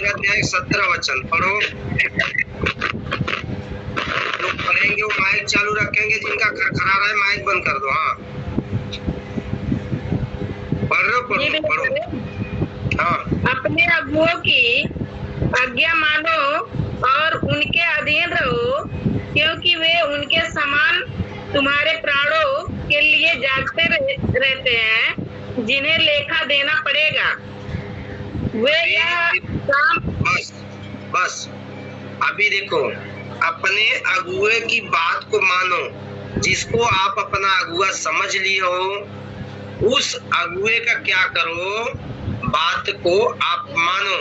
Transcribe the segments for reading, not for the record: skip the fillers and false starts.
13 अध्याय 17 वचन पढ़ो। लोग पढ़ेंगे, वो माइक चालू रखेंगे, जिनका खरखरा रहा है माइक बंद कर दो। हाँ पढ़ो। हाँ, अपने अगुओं की आज्ञा मानो और उनके अधीन रहो, क्योंकि वे उनके समान तुम्हारे प्राणों के लिए जागते रहते हैं, जिन्हें लेखा देना पड़ेगा। वे यह काम बस अभी देखो, अपने अगुए की बात को मानो। जिसको आप अपना अगुआ समझ लिए हो, उस अगुए का क्या करो, बात को आप मानो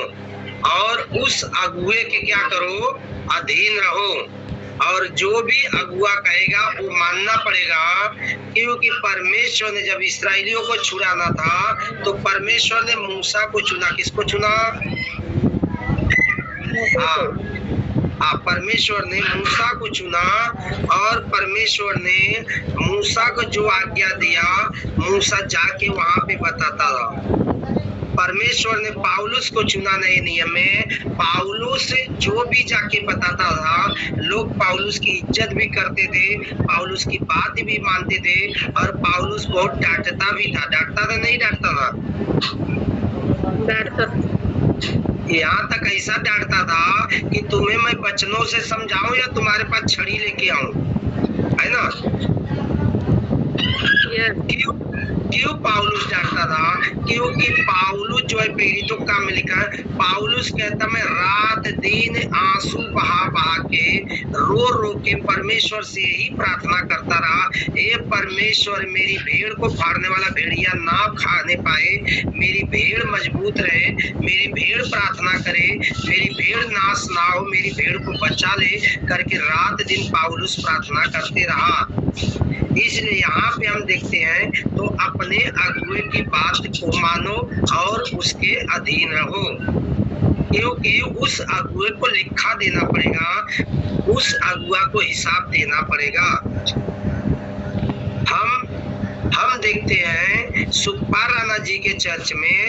और उस अगुए के क्या करो, अधीन रहो। और जो भी अगुआ कहेगा वो मानना पड़ेगा, क्योंकि परमेश्वर ने जब इस्राएलियों को छुड़ाना था तो परमेश्वर ने मूसा को चुना। किसको चुना? परमेश्वर ने मूसा को चुना और परमेश्वर ने मूसा को जो आज्ञा दिया, मूसा जाके वहां पे बताता था। परमेश्वर ने पाउलुस को चुना नए नियम में, पाउलुस जो भी जाके बताता था, लोग पाउलुस की इज्जत भी करते थे, पाउलुस की बात भी मानते थे और पाउलुस बहुत डांटता भी था। डांटता था नहीं डांटता था? यहाँ तक ऐसा डांटता था कि तुम्हें मैं वचनों से समझाऊं या तुम्हारे पास छड़ी लेके आऊं, है ना? क्यों पाउलुस डांटता था? क्योंकि पाउलुस जो है पीड़ितों का में लिखा है, पाउलुस कहता मैं रात दिन आंसू बहा बहा के रो रो के परमेश्वर से ही प्रार्थना करता रहा, ए परमेश्वर मेरी भेड़ को फाड़ने वाला भेड़िया ना खाने पाए, मेरी भेड़ मजबूत रहे, मेरी भेड़ प्रार्थना करे, मेरी भेड़ नाश ना हो, मेरी भेड़ को बचा ले करके रात दिन पाउलुस प्रार्थना करते रहा। इसलिए यहाँ पे हम देखते हैं तो अपने अगुए की बात को मानो और उसके अधीन रहो, क्योंकि उस अगुए को लेखा देना पड़ेगा, उस अगुआ को हिसाब देना पड़ेगा। हम देखते हैं सुखपाल राणा जी के चर्च में,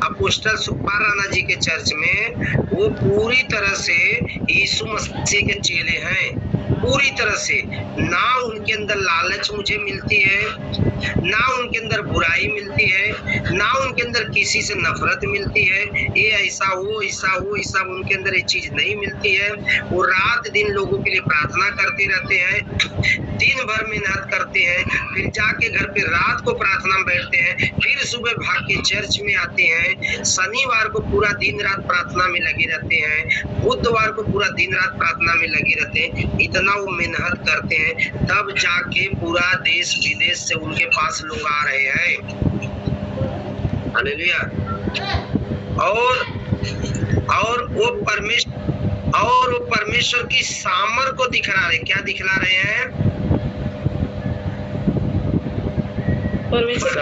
अपोस्टल सुखपाल राणा जी के चर्च में वो पूरी तरह से यीशु मसीह के चेले हैं, पूरी तरह से। ना उनके अंदर लालच मुझे मिलती है, ना उनके अंदर बुराई मिलती है, ना उनके अंदर किसी से नफरत मिलती है, ये ऐसा हो ऐसा हो ऐसा, उनके अंदर ये चीज नहीं मिलती है। वो रात दिन लोगों के लिए प्रार्थना करते रहते हैं, दिन भर मेहनत करते हैं, फिर जाके घर पे रात को प्रार्थना में बैठते हैं, फिर सुबह भाग के चर्च में आते हैं, शनिवार को पूरा दिन रात प्रार्थना में लगे रहते हैं, बुधवार को पूरा दिन रात प्रार्थना में लगे रहते हैं। इतना वो मेहनत करते हैं, तब जाके पूरा देश विदेश से उनके पास लोग आ रहे हैं। हालेलुया। और वो परमेश्वर की सामर्थ को दिखला रहे। क्या दिखला रहे हैं? परमेश्वर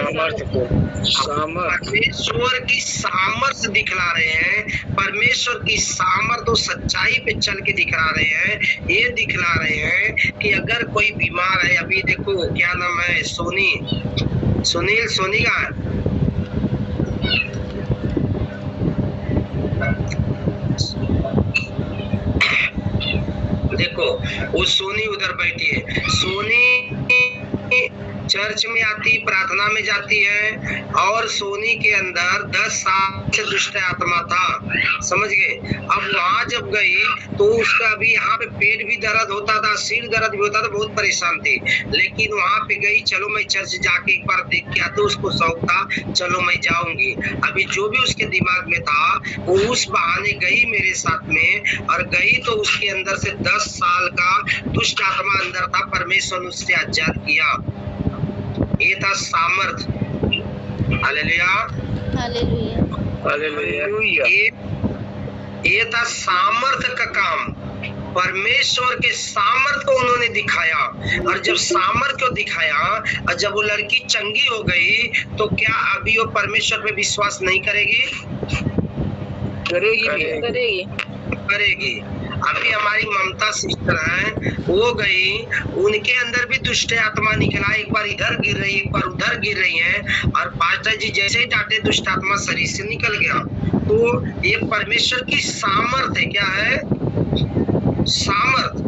की सामर्थ दिखला रहे हैं, परमेश्वर की सामर्थ और सच्चाई पे चल के दिखला रहे हैं। ये दिखला रहे हैं कि अगर कोई बीमार है, अभी देखो क्या नाम है, सोनी का देखो, वो सोनी उधर बैठी है, सोनी चर्च में आती, प्रार्थना में जाती है, और सोनी के अंदर 10 साल से दुष्ट आत्मा था, समझ गए। अब वहां जब गई तो उसका अभी यहाँ पे पेट भी दर्द होता था, सिर दर्द भी होता था, बहुत परेशान थी। लेकिन वहां पे गई, चलो मैं चर्च जाके एक बार देख के आती, उसको शौक था, चलो मैं जाऊंगी। अभी जो भी उसके दिमाग में था वो उस बहाने गई मेरे साथ में, और गई तो उसके अंदर से 10 साल का दुष्ट आत्मा अंदर था, परमेश्वर ने उससे आजाद किया। ये था सामर्थ। Hallelujah, hallelujah. ये था सामर्थ का काम, परमेश्वर के सामर्थ को उन्होंने दिखाया। और जब सामर्थ को दिखाया और जब वो लड़की चंगी हो गई, तो क्या अभी वो परमेश्वर पे विश्वास नहीं करेगी? करेगी। अभी हमारी ममता सिस्टर है, वो गई, उनके अंदर भी दुष्ट आत्मा निकला, एक बार इधर गिर रही, एक बार उधर गिर रही है, और पास्टर जी जैसे ही डांटे दुष्ट आत्मा शरीर से निकल गया। तो ये परमेश्वर की सामर्थ है। क्या है? सामर्थ।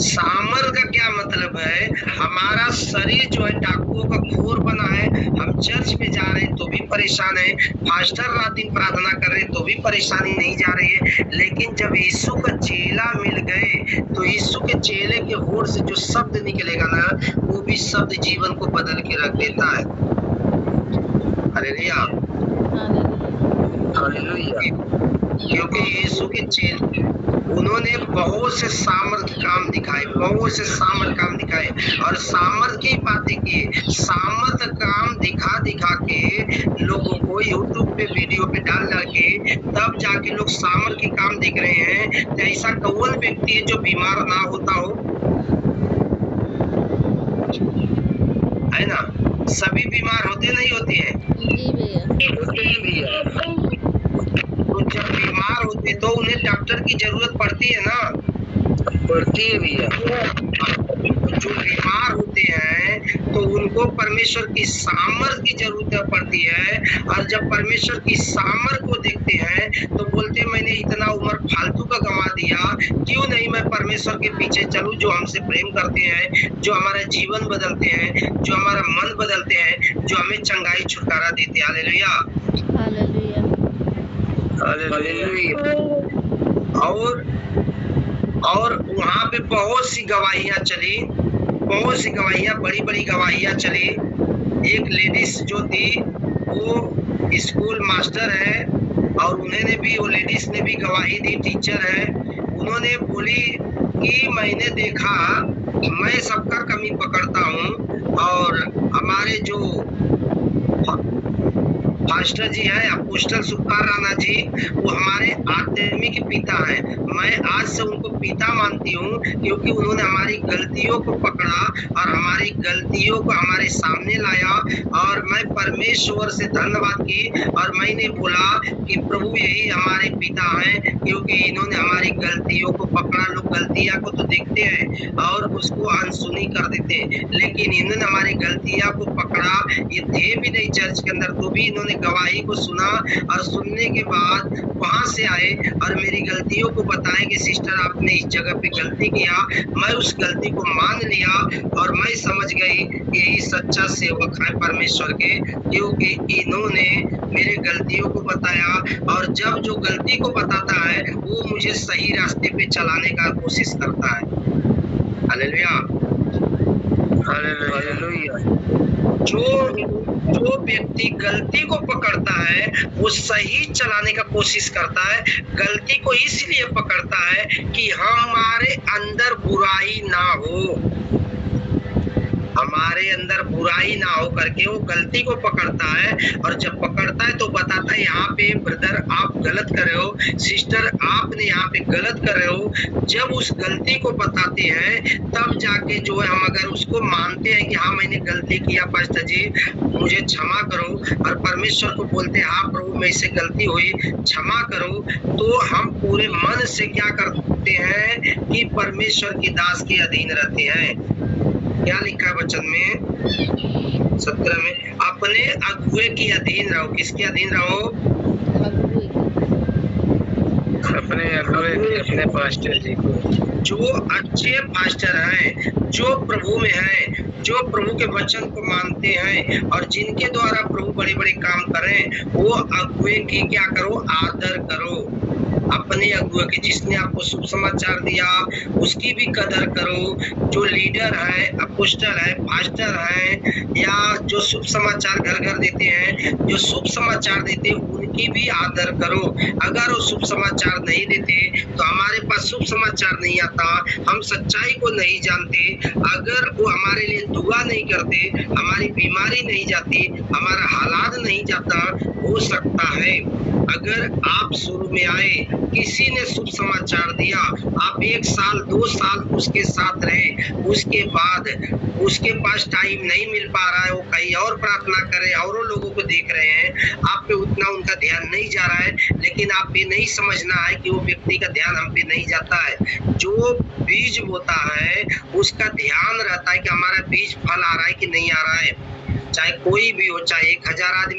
सामर्थ का क्या मतलब है? हमारा शरीर जो है डाकुओं का घोर बना है, हम चर्च में जा रहे हैं तो भी परेशान है, पास्टर रात दिन प्रार्थना कर रहे हैं तो भी परेशानी नहीं जा रही है। लेकिन जब यीशु का चेला मिल गए तो यीशु के चेले के होठ से जो शब्द निकलेगा ना, वो भी शब्द जीवन को बदल के रख देता है। Hallelujah, hallelujah. क्योंकि यीशु के चेले उन्होंने बहुत से सामर्थ काम दिखाए, बहुत से सामर्थ काम दिखाए और सामर्थ की बातें की। सामर्थ काम दिखा दिखा के लोगों को यूट्यूब पे वीडियो पे डाल डाल के तब जाके लोग सामर्थ के काम दिख रहे हैं। तो ऐसा कौन व्यक्ति है जो बीमार ना होता हो? है ना? सभी बीमार होते नहीं होते हैं? जी भैया। तो जब बीमार होते तो उन्हें डॉक्टर की जरूरत पड़ती है ना? पड़ती है भैया। जो बीमार होते हैं तो उनको परमेश्वर की सामर्थ की जरूरत पड़ती है और जब परमेश्वर की सामर्थ को देखते हैं तो बोलते हैं मैंने इतना उम्र फालतू का गंवा दिया, क्यों नहीं मैं परमेश्वर के पीछे चलूं जो हमसे प्रेम करते हैं, जो हमारा जीवन बदलते हैं, जो हमारा मन बदलते हैं, जो हमें चंगाई छुटकारा देते हैं। Hallelujah, hallelujah. और वहाँ पे बहुत सी गवाहियाँ चली, बहुत सी गवाहियाँ, बड़ी बड़ी गवाहियाँ चली। एक लेडीज जो थी वो स्कूल मास्टर है और उन्होंने भी, वो लेडीज ने भी गवाही दी, टीचर है। उन्होंने बोली कि मैंने देखा, मैं सबका कमी पकड़ता हूँ और हमारे जो पास्टर जी है अपोस्टल सुखपाल राणा जी, वो हमारे आत्मिक पिता हैं। मैं आज से उनको पिता मानती हूँ क्योंकि उन्होंने हमारी गलतियों को पकड़ा और हमारी गलतियों को हमारे सामने लाया और मैं परमेश्वर से धन्यवाद की और मैंने बोला कि प्रभु यही हमारे पिता हैं क्योंकि इन्होंने हमारी गलतियों को पकड़ा। लोग गलतियां को तो देखते हैं और उसको अनसुनी कर देते हैं, लेकिन इन्होंने हमारी गलतियां को पकड़ा। ये थे भी नहीं चर्च के अंदर तो भी इन्होंने गवाही को सुना और सुनने के बाद वहां से आए और मेरी गलतियों को बताए कि सिस्टर आपने इस जगह पे गलती किया। मैं उस गलती को मान लिया और मैं समझ गई कि यही सच्चा सेवक है परमेश्वर के, क्योंकि इन्होंने मेरे गलतियों को बताया और जब जो गलती को बताता है वो मुझे सही रास्ते पे चलाने का कोशिश करता है। Hallelujah, hallelujah. जो व्यक्ति गलती को पकड़ता है वो सही चलाने का कोशिश करता है। गलती को इसलिए पकड़ता है कि हमारे अंदर बुराई ना हो, हमारे अंदर बुराई ना हो करके वो गलती को पकड़ता है और जब पकड़ता है तो बताता है यहाँ पे ब्रदर आप गलत कर रहे हो, सिस्टर आपने यहाँ पे गलत कर रहे हो। जब उस गलती को बताते हैं तब जाके जो है हम अगर उसको मानते हैं कि हाँ मैंने गलती किया पास्टर जी मुझे क्षमा करो और परमेश्वर को बोलते हैं हाँ प्रभु मेरे से गलती हुई क्षमा करो, तो हम पूरे मन से क्या करते हैं कि परमेश्वर की दास के अधीन रहते हैं। क्या लिखा है वचन में 17 में? अपने अगुए के अधीन रहो। किसके अधीन रहो? अपने अगुए, अपने पास्टर जी को। जो अच्छे पास्टर हैं, जो प्रभु में हैं, जो प्रभु के वचन को मानते हैं और जिनके द्वारा प्रभु बड़े बड़े काम करें, वो अगुए की क्या करो? आदर करो। अपने अगुआ की, जिसने आपको शुभ समाचार दिया उसकी भी कदर करो। जो लीडर है, अपोस्टल है, पास्टर है या जो शुभ समाचार घर घर देते हैं, जो शुभ समाचार देते हैं उनकी भी आदर करो। अगर वो शुभ समाचार नहीं देते तो हमारे पास शुभ समाचार नहीं आता, हम सच्चाई को नहीं जानते। अगर वो हमारे लिए दुआ नहीं करते, हमारी बीमारी नहीं जाती, हमारा हालात नहीं जाता। हो सकता है अगर आप शुरू में आए, किसी ने शुभ समाचार दिया, आप 1 साल 2 साल उसके साथ रहे, उसके बाद उसके पास टाइम नहीं मिल पा रहा है, वो कहीं और प्रार्थना करे, औरों लोगों को देख रहे हैं, आप पे उतना उनका ध्यान नहीं जा रहा है। लेकिन आप ये नहीं समझना है कि वो व्यक्ति का ध्यान हम पे नहीं जाता है। जो बीज बोता है उसका ध्यान रहता है कि हमारा बीज फल आ रहा है कि नहीं आ रहा है। चाहे कोई भी हो, चाहे 1000 आदमी